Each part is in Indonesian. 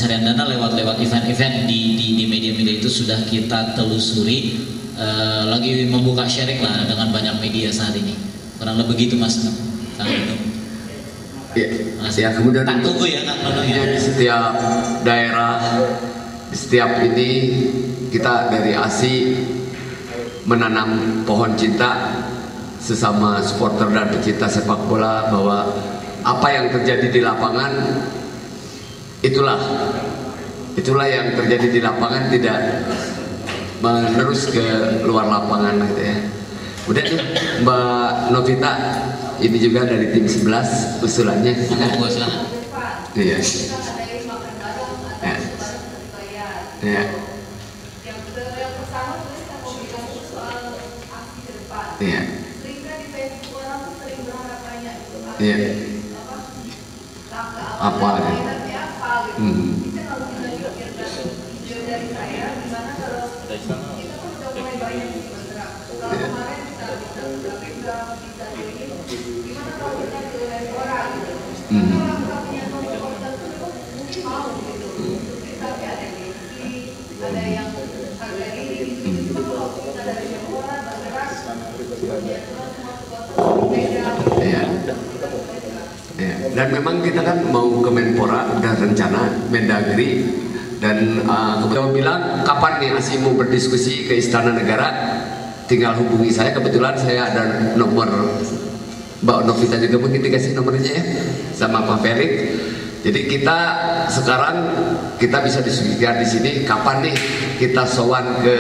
pencarian dana lewat event-event di media-media itu sudah kita telusuri, lagi membuka sharing lah dengan banyak media saat ini. Kurang lebih begitu Mas Kang Nunung. Ya, kemudian tak tunggu ya Kang Nunung ya. Di setiap daerah, di setiap ini kita dari ASI menanam pohon cinta sesama supporter dan pecinta sepak bola, bahwa apa yang terjadi di lapangan itulah yang terjadi di lapangan, tidak menerus ke luar lapangan gitu ya. Udah tuh Mbak Novita, ini juga dari tim 11 usulannya. Iya. Ya. Iya. Iya. Apa? Dan memang kita kan mau ke Menpora, udah rencana Mendagri, dan kebetulan bilang kapan nih ASI mau berdiskusi ke Istana Negara, tinggal hubungi saya. Kebetulan saya ada nomor Mbak Novita juga, mungkin dikasih nomornya ya sama Pak Felix. Jadi kita sekarang kita bisa diskusikan di sini kapan nih kita sowan ke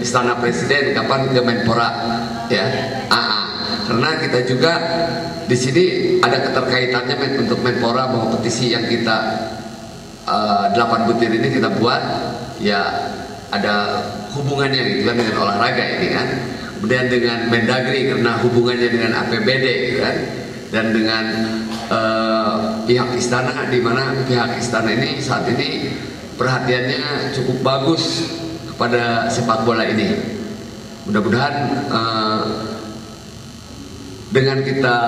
Istana Presiden, kapan ke Menpora ya. Karena kita juga di sini ada keterkaitannya untuk Menpora, bahwa petisi yang kita 8 butir ini kita buat ya ada hubungannya gitu kan dengan olahraga ini kan. Kemudian dengan Mendagri karena hubungannya dengan APBD gitu kan, dan dengan pihak istana, di mana pihak istana ini saat ini perhatiannya cukup bagus kepada sepak bola ini. Mudah-mudahan dengan kita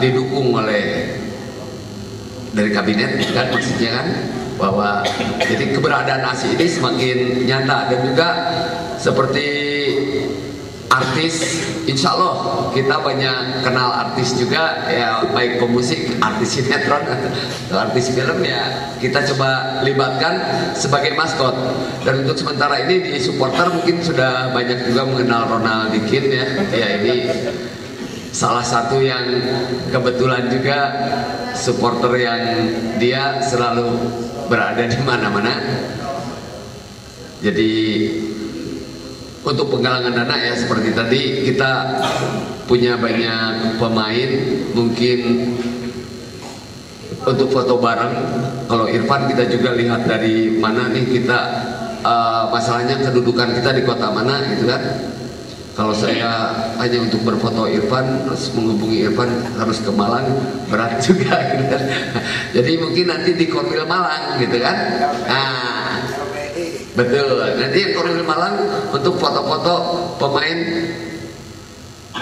didukung oleh dari kabinet kan, maksudnya kan, bahwa jadi keberadaan ASI ini semakin nyata. Dan juga seperti artis, insya Allah kita banyak kenal artis juga ya, baik pemusik, artis sinetron atau artis film ya, kita coba libatkan sebagai maskot. Dan untuk sementara ini di supporter mungkin sudah banyak juga mengenal Ronald Dikin ya, ini salah satu yang kebetulan juga supporter yang dia selalu berada di mana-mana. Jadi untuk penggalangan dana ya seperti tadi, kita punya banyak pemain, mungkin untuk foto bareng. Kalau Irfan kita juga lihat dari mana nih kita, masalahnya kedudukan kita di kota mana gitu kan. Kalau saya hanya untuk berfoto Irfan, terus menghubungi Irfan harus ke Malang, berat juga gitu kan. Jadi mungkin nanti di Korwil Malang gitu kan. Betul, nanti yang Korwil Malang untuk foto-foto pemain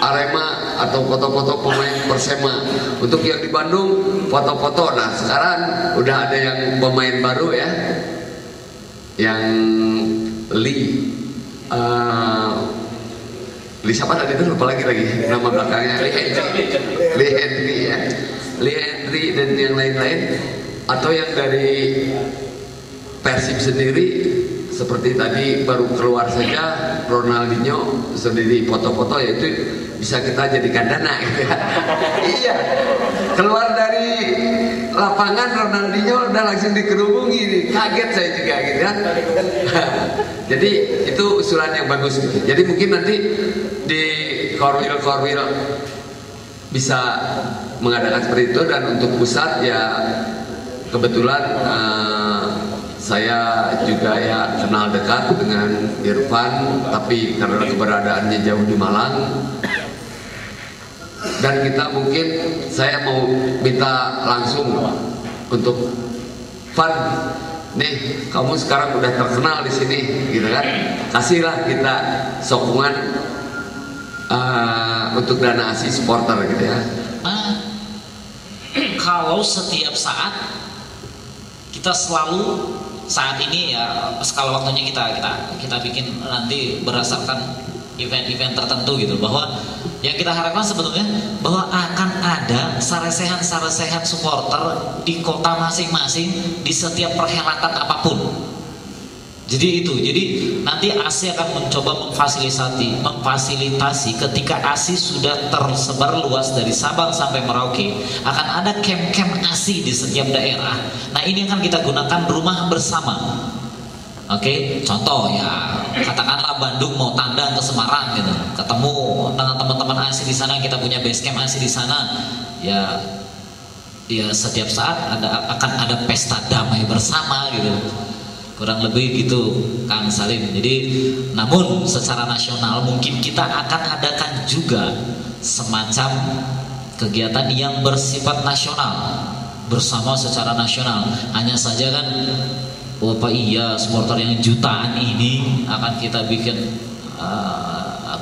Arema atau foto-foto pemain Persema. Untuk yang di Bandung foto-foto. Nah sekarang udah ada yang pemain baru ya, yang Lee siapa tadi itu, lupa lagi nama belakangnya, Lee Henry ya, Lee Henry dan yang lain-lain. Atau yang dari Persib sendiri, seperti tadi baru keluar saja Ronaldinho sendiri foto-foto, yaitu bisa kita jadikan dana gitu ya. Iya, keluar dari lapangan Ronaldinho udah langsung dikerubungi, kaget saya juga gitu kan. Jadi itu usulan yang bagus gitu. Jadi mungkin nanti di Korwil bisa mengadakan seperti itu. Dan untuk pusat ya kebetulan saya juga ya kenal dekat dengan Irfan, tapi karena keberadaannya jauh di Malang, dan kita mungkin saya mau minta langsung untuk Van, nih kamu sekarang udah terkenal di sini gitu kan, kasihlah kita sokongan untuk dana ASI supporter gitu ya. Kalau setiap saat kita selalu saat ini ya skala waktunya kita bikin nanti berdasarkan event-event tertentu gitu, bahwa yang kita harapkan sebetulnya bahwa akan ada saresehan supporter di kota masing-masing di setiap perhelatan apapun. Jadi nanti ASI akan mencoba memfasilitasi ketika ASI sudah tersebar luas dari Sabang sampai Merauke, akan ada camp-camp ASI di setiap daerah. Nah, ini akan kita gunakan rumah bersama. Oke, contoh ya, katakanlah Bandung mau tandang ke Semarang gitu, ketemu dengan teman-teman ASI di sana, kita punya base camp ASI di sana, ya setiap saat akan ada pesta damai bersama gitu, kurang lebih gitu, Kang Salim. Jadi, namun secara nasional mungkin kita akan adakan juga semacam kegiatan yang bersifat nasional bersama secara nasional. Hanya saja kan, oh Pak, iya, supporter yang jutaan ini akan kita bikin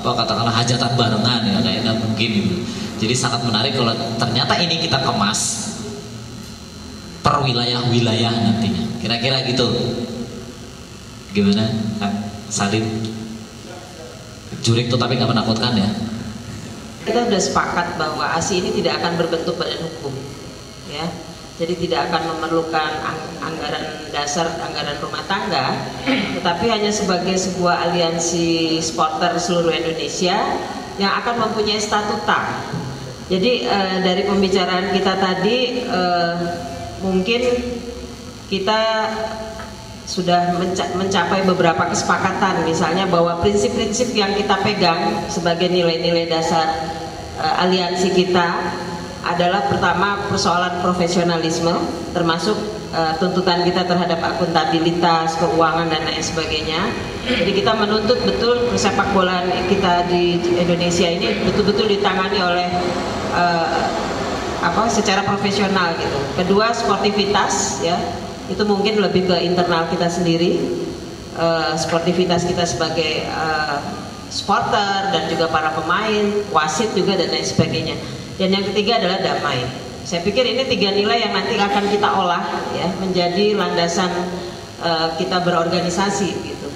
katakanlah hajatan barengan ya, kayaknya mungkin gitu. Jadi sangat menarik kalau ternyata ini kita kemas per wilayah-wilayah nantinya. Kira-kira gitu. Gimana, Kak Salim? Jurik tuh tapi nggak menakutkan ya? Kita sudah sepakat bahwa ASI ini tidak akan berbentuk badan hukum, ya. Jadi tidak akan memerlukan anggaran dasar, anggaran rumah tangga, tetapi hanya sebagai sebuah aliansi supporter seluruh Indonesia yang akan mempunyai statuta. Jadi dari pembicaraan kita tadi mungkin kita sudah mencapai beberapa kesepakatan, misalnya bahwa prinsip-prinsip yang kita pegang sebagai nilai-nilai dasar aliansi kita adalah pertama persoalan profesionalisme, termasuk tuntutan kita terhadap akuntabilitas, keuangan dan lain sebagainya. Jadi kita menuntut betul sepak bola kita di Indonesia ini betul-betul ditangani oleh secara profesional gitu. Kedua, sportivitas ya, itu mungkin lebih ke internal kita sendiri, sportivitas kita sebagai supporter dan juga para pemain, wasit juga dan lain sebagainya. Dan yang ketiga adalah damai. Saya pikir ini 3 nilai yang nanti akan kita olah ya menjadi landasan kita berorganisasi gitu.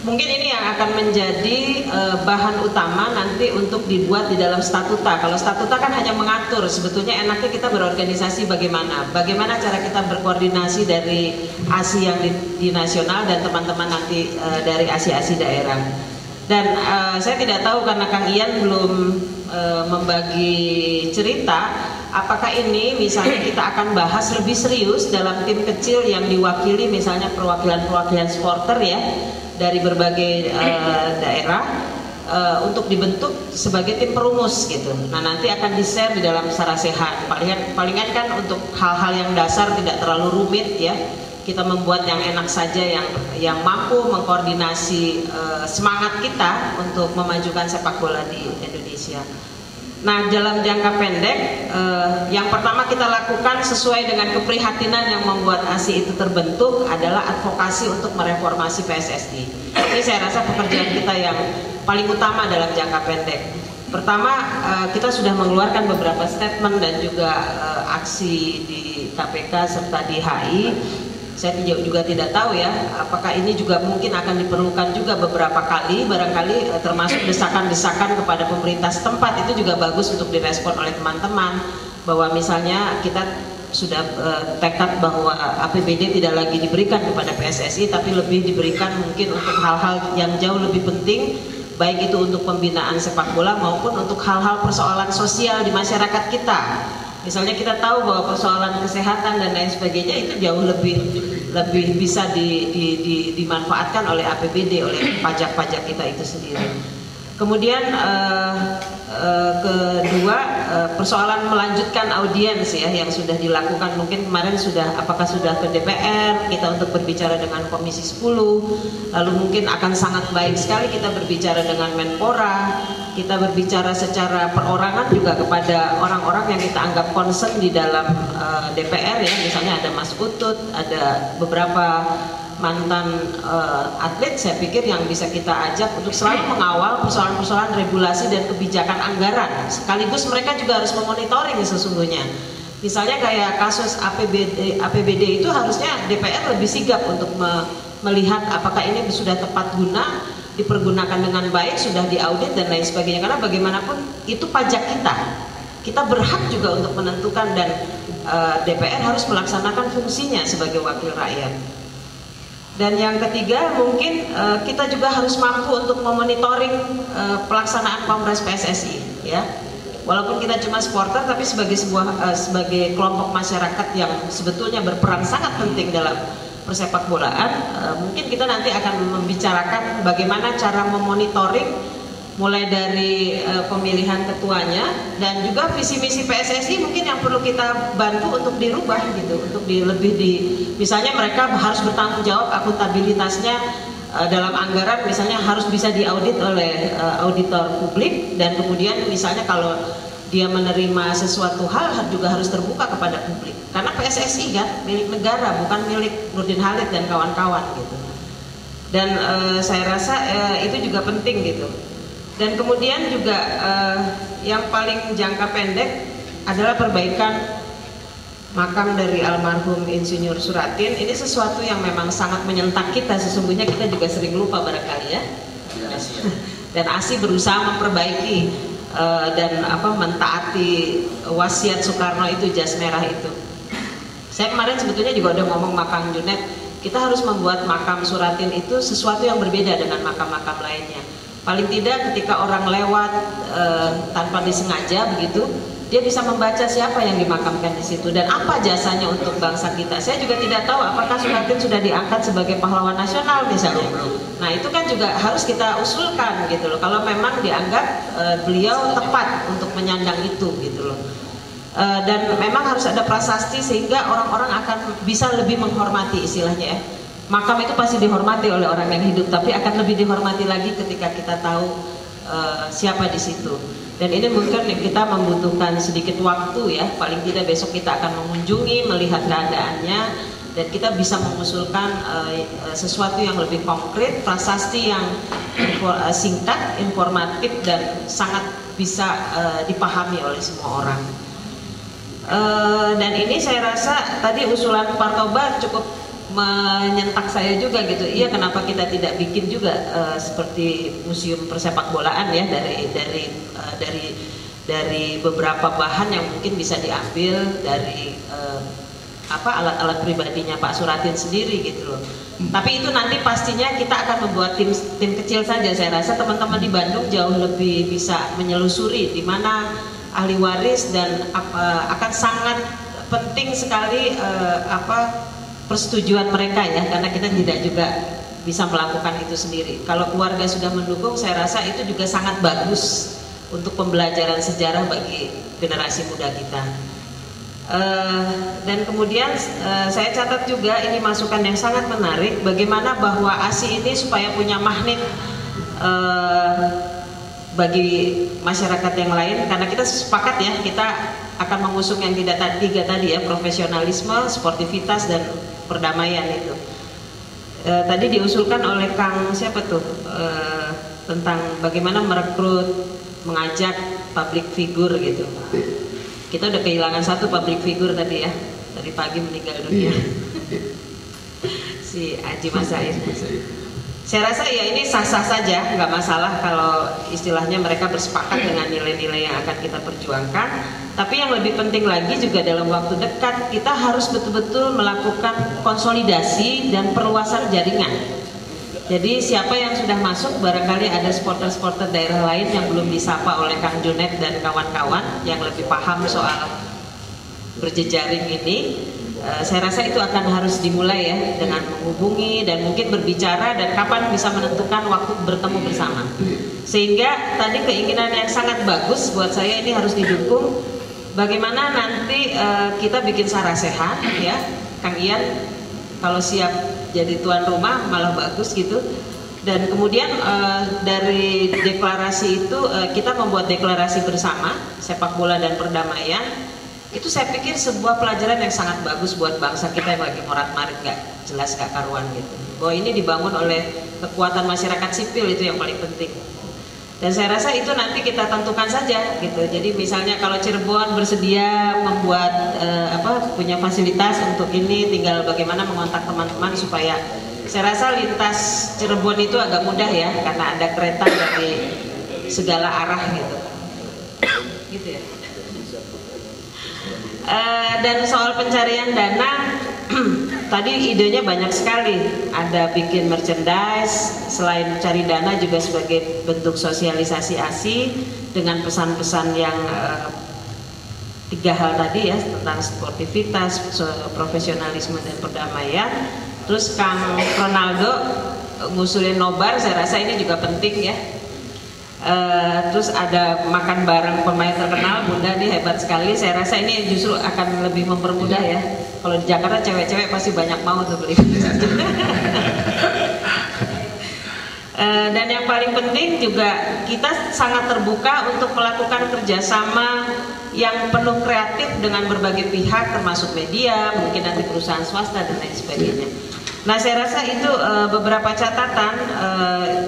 Mungkin ini yang akan menjadi bahan utama nanti untuk dibuat di dalam statuta. Kalau statuta kan hanya mengatur, sebetulnya enaknya kita berorganisasi bagaimana cara kita berkoordinasi dari ASI yang di nasional dan teman-teman nanti dari ASI-ASI daerah. Dan saya tidak tahu karena Kang Ian belum membagi cerita, apakah ini misalnya kita akan bahas lebih serius dalam tim kecil yang diwakili misalnya perwakilan-perwakilan supporter ya dari berbagai daerah untuk dibentuk sebagai tim perumus gitu. Nah, nanti akan di-share di dalam Sarasehan. Palingan kan untuk hal-hal yang dasar tidak terlalu rumit ya. Kita membuat yang enak saja, yang mampu mengkoordinasi semangat kita untuk memajukan sepak bola di Indonesia. Nah, dalam jangka pendek, yang pertama kita lakukan sesuai dengan keprihatinan yang membuat ASI itu terbentuk adalah advokasi untuk mereformasi PSSI. Ini saya rasa pekerjaan kita yang paling utama dalam jangka pendek. Pertama, kita sudah mengeluarkan beberapa statement dan juga aksi di KPK serta di HI. Saya juga tidak tahu ya, apakah ini juga mungkin akan diperlukan juga beberapa kali, barangkali termasuk desakan-desakan kepada pemerintah setempat. Itu juga bagus untuk direspon oleh teman-teman, bahwa misalnya kita sudah tekad bahwa APBD tidak lagi diberikan kepada PSSI, tapi lebih diberikan mungkin untuk hal-hal yang jauh lebih penting, baik itu untuk pembinaan sepak bola maupun untuk hal-hal persoalan sosial di masyarakat kita. Misalnya kita tahu bahwa persoalan kesehatan dan lain sebagainya itu jauh lebih bisa dimanfaatkan oleh APBD, oleh pajak-pajak kita itu sendiri. Kemudian kedua, persoalan melanjutkan audiens ya yang sudah dilakukan, mungkin kemarin apakah sudah ke DPR kita untuk berbicara dengan Komisi 10, lalu mungkin akan sangat baik sekali kita berbicara dengan Menpora, kita berbicara secara perorangan juga kepada orang-orang yang kita anggap concern di dalam DPR ya, misalnya ada Mas Utut, ada beberapa mantan atlet, saya pikir yang bisa kita ajak untuk selalu mengawal persoalan-persoalan regulasi dan kebijakan anggaran. Sekaligus mereka juga harus memonitoring sesungguhnya Misalnya kayak kasus APBD itu harusnya DPR lebih sigap untuk melihat apakah ini sudah tepat guna, dipergunakan dengan baik, sudah diaudit dan lain sebagainya. Karena bagaimanapun itu pajak kita. Kita berhak juga untuk menentukan dan DPR harus melaksanakan fungsinya sebagai wakil rakyat. Dan yang ketiga mungkin kita juga harus mampu untuk memonitoring pelaksanaan Kongres PSSI, ya. Walaupun kita cuma supporter, tapi sebagai kelompok masyarakat yang sebetulnya berperan sangat penting dalam persepak bolaan, mungkin kita nanti akan membicarakan bagaimana cara memonitoring mulai dari pemilihan ketuanya dan juga visi misi PSSI mungkin yang perlu kita bantu untuk dirubah gitu, untuk misalnya mereka harus bertanggung jawab akuntabilitasnya dalam anggaran, misalnya harus bisa diaudit oleh auditor publik, dan kemudian misalnya kalau dia menerima sesuatu hal juga harus terbuka kepada publik, karena PSSI kan milik negara, bukan milik Nurdin Halid dan kawan-kawan gitu. Dan saya rasa itu juga penting gitu. Dan kemudian juga yang paling jangka pendek adalah perbaikan makam dari almarhum Insinyur Suratin. Ini sesuatu yang memang sangat menyentak kita, sesungguhnya kita juga sering lupa barangkali ya. Dan ASI berusaha memperbaiki dan mentaati wasiat Soekarno itu, jas merah itu. Saya kemarin sebetulnya juga udah ngomong makam Junet, kita harus membuat makam Suratin itu sesuatu yang berbeda dengan makam-makam lainnya. Paling tidak ketika orang lewat tanpa disengaja begitu, dia bisa membaca siapa yang dimakamkan di situ dan apa jasanya untuk bangsa kita. Saya juga tidak tahu apakah Suratin sudah diangkat sebagai pahlawan nasional misalnya. Nah itu kan juga harus kita usulkan gitu loh. Kalau memang dianggap beliau tepat untuk menyandang itu gitu loh. Dan memang harus ada prasasti sehingga orang-orang akan bisa lebih menghormati istilahnya ya. Makam itu pasti dihormati oleh orang yang hidup, tapi akan lebih dihormati lagi ketika kita tahu siapa di situ. Dan ini mungkin kita membutuhkan sedikit waktu ya, paling tidak besok kita akan mengunjungi, melihat keadaannya, dan kita bisa mengusulkan sesuatu yang lebih konkret, prasasti yang singkat, informatif, dan sangat bisa dipahami oleh semua orang. Dan ini saya rasa tadi usulan Pak Toba cukup menyentak saya juga gitu. Iya, kenapa kita tidak bikin juga seperti museum persepak bolaan ya, dari beberapa bahan yang mungkin bisa diambil dari alat-alat pribadinya Pak Suratin sendiri gitu loh. Tapi itu nanti pastinya kita akan membuat tim kecil saja. Saya rasa teman-teman di Bandung jauh lebih bisa menyelusuri di mana ahli waris, dan akan sangat penting sekali persetujuan mereka ya, karena kita tidak juga bisa melakukan itu sendiri. Kalau keluarga sudah mendukung, saya rasa itu juga sangat bagus untuk pembelajaran sejarah bagi generasi muda kita. Dan kemudian saya catat juga ini masukan yang sangat menarik, bagaimana bahwa ASI ini supaya punya magnet bagi masyarakat yang lain, karena kita sepakat ya, kita akan mengusung yang tiga tadi ya, profesionalisme, sportivitas, dan perdamaian itu. Tadi diusulkan oleh Kang siapa tuh tentang bagaimana merekrut, mengajak public figure gitu. Kita udah kehilangan satu public figure tadi ya, dari pagi meninggal dunia. Si Haji Mas Said. Saya rasa ya ini sah-sah saja, nggak masalah kalau istilahnya mereka bersepakat dengan nilai-nilai yang akan kita perjuangkan. Tapi yang lebih penting lagi juga dalam waktu dekat kita harus betul-betul melakukan konsolidasi dan perluasan jaringan. Jadi siapa yang sudah masuk, barangkali ada supporter-supporter daerah lain yang belum disapa oleh Kang Junet dan kawan-kawan yang lebih paham soal berjejaring ini. Saya rasa itu akan harus dimulai ya, dengan menghubungi dan mungkin berbicara dan kapan bisa menentukan waktu bertemu bersama. Sehingga tadi keinginan yang sangat bagus buat saya ini harus didukung. Bagaimana nanti kita bikin sarasehan ya, Kang Ian kalau siap jadi tuan rumah malah bagus gitu. Dan kemudian dari deklarasi itu kita membuat deklarasi bersama sepak bola dan perdamaian. Itu saya pikir sebuah pelajaran yang sangat bagus buat bangsa kita yang lagi morat-marit gak jelas, gak karuan gitu. Bahwa ini dibangun oleh kekuatan masyarakat sipil, itu yang paling penting. Dan saya rasa itu nanti kita tentukan saja gitu. Jadi misalnya kalau Cirebon bersedia membuat punya fasilitas untuk ini, tinggal bagaimana mengontak teman-teman supaya, saya rasa lintas Cirebon itu agak mudah ya, karena ada kereta dari segala arah gitu. Gitu ya. Dan soal pencarian dana, tadi idenya banyak sekali. Ada bikin merchandise, selain cari dana juga sebagai bentuk sosialisasi ASI dengan pesan-pesan yang 3 hal tadi ya, tentang sportivitas, profesionalisme dan perdamaian. Terus Kang Ronaldo ngusulin nobar, saya rasa ini juga penting ya. Terus ada makan bareng pemain terkenal, Bunda nih hebat sekali. Saya rasa ini justru akan lebih mempermudah ya. Kalau di Jakarta cewek-cewek pasti banyak mau tuh beli. Dan yang paling penting juga kita sangat terbuka untuk melakukan kerjasama yang penuh kreatif dengan berbagai pihak, termasuk media, mungkin nanti perusahaan swasta dan lain sebagainya. Nah, saya rasa itu beberapa catatan,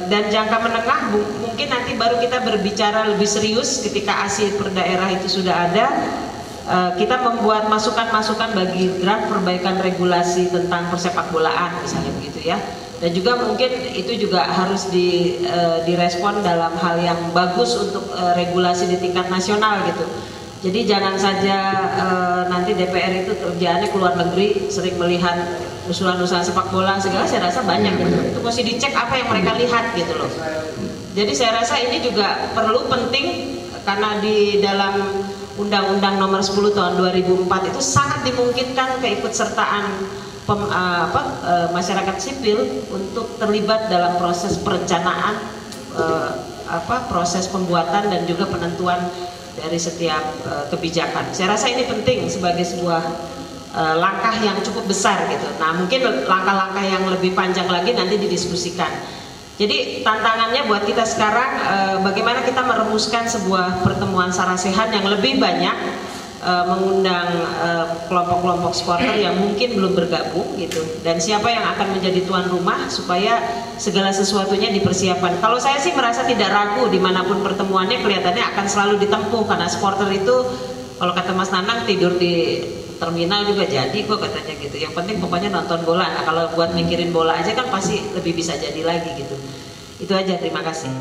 dan jangka menengah mungkin nanti baru kita berbicara lebih serius ketika ASI per daerah itu sudah ada. Kita membuat masukan-masukan bagi draft perbaikan regulasi tentang persepak bolaan misalnya begitu ya. Dan juga mungkin itu juga harus direspon dalam hal yang bagus untuk regulasi di tingkat nasional gitu. Jadi jangan saja nanti DPR itu kerjaannya keluar negeri, sering melihat usulan-usulan sepak bola segala, saya rasa banyak gitu. Itu mesti dicek apa yang mereka lihat gitu loh. Jadi saya rasa ini juga perlu penting, karena di dalam Undang-Undang Nomor 10 Tahun 2004 itu sangat dimungkinkan keikutsertaan masyarakat sipil untuk terlibat dalam proses perencanaan, proses pembuatan dan juga penentuan dari setiap kebijakan. Saya rasa ini penting sebagai sebuah langkah yang cukup besar gitu. Nah, mungkin langkah-langkah yang lebih panjang lagi nanti didiskusikan. Jadi tantangannya buat kita sekarang bagaimana kita merumuskan sebuah pertemuan sarasehan yang lebih banyak, mengundang kelompok-kelompok supporter yang mungkin belum bergabung gitu, dan siapa yang akan menjadi tuan rumah supaya segala sesuatunya dipersiapkan. Kalau saya sih merasa tidak ragu dimanapun pertemuannya, kelihatannya akan selalu ditempuh, karena supporter itu kalau kata Mas Nanang tidur di terminal juga jadi kok katanya gitu. Yang penting pokoknya nonton bola. Nah, kalau buat mikirin bola aja kan pasti lebih bisa jadi lagi gitu. Itu aja, terima kasih.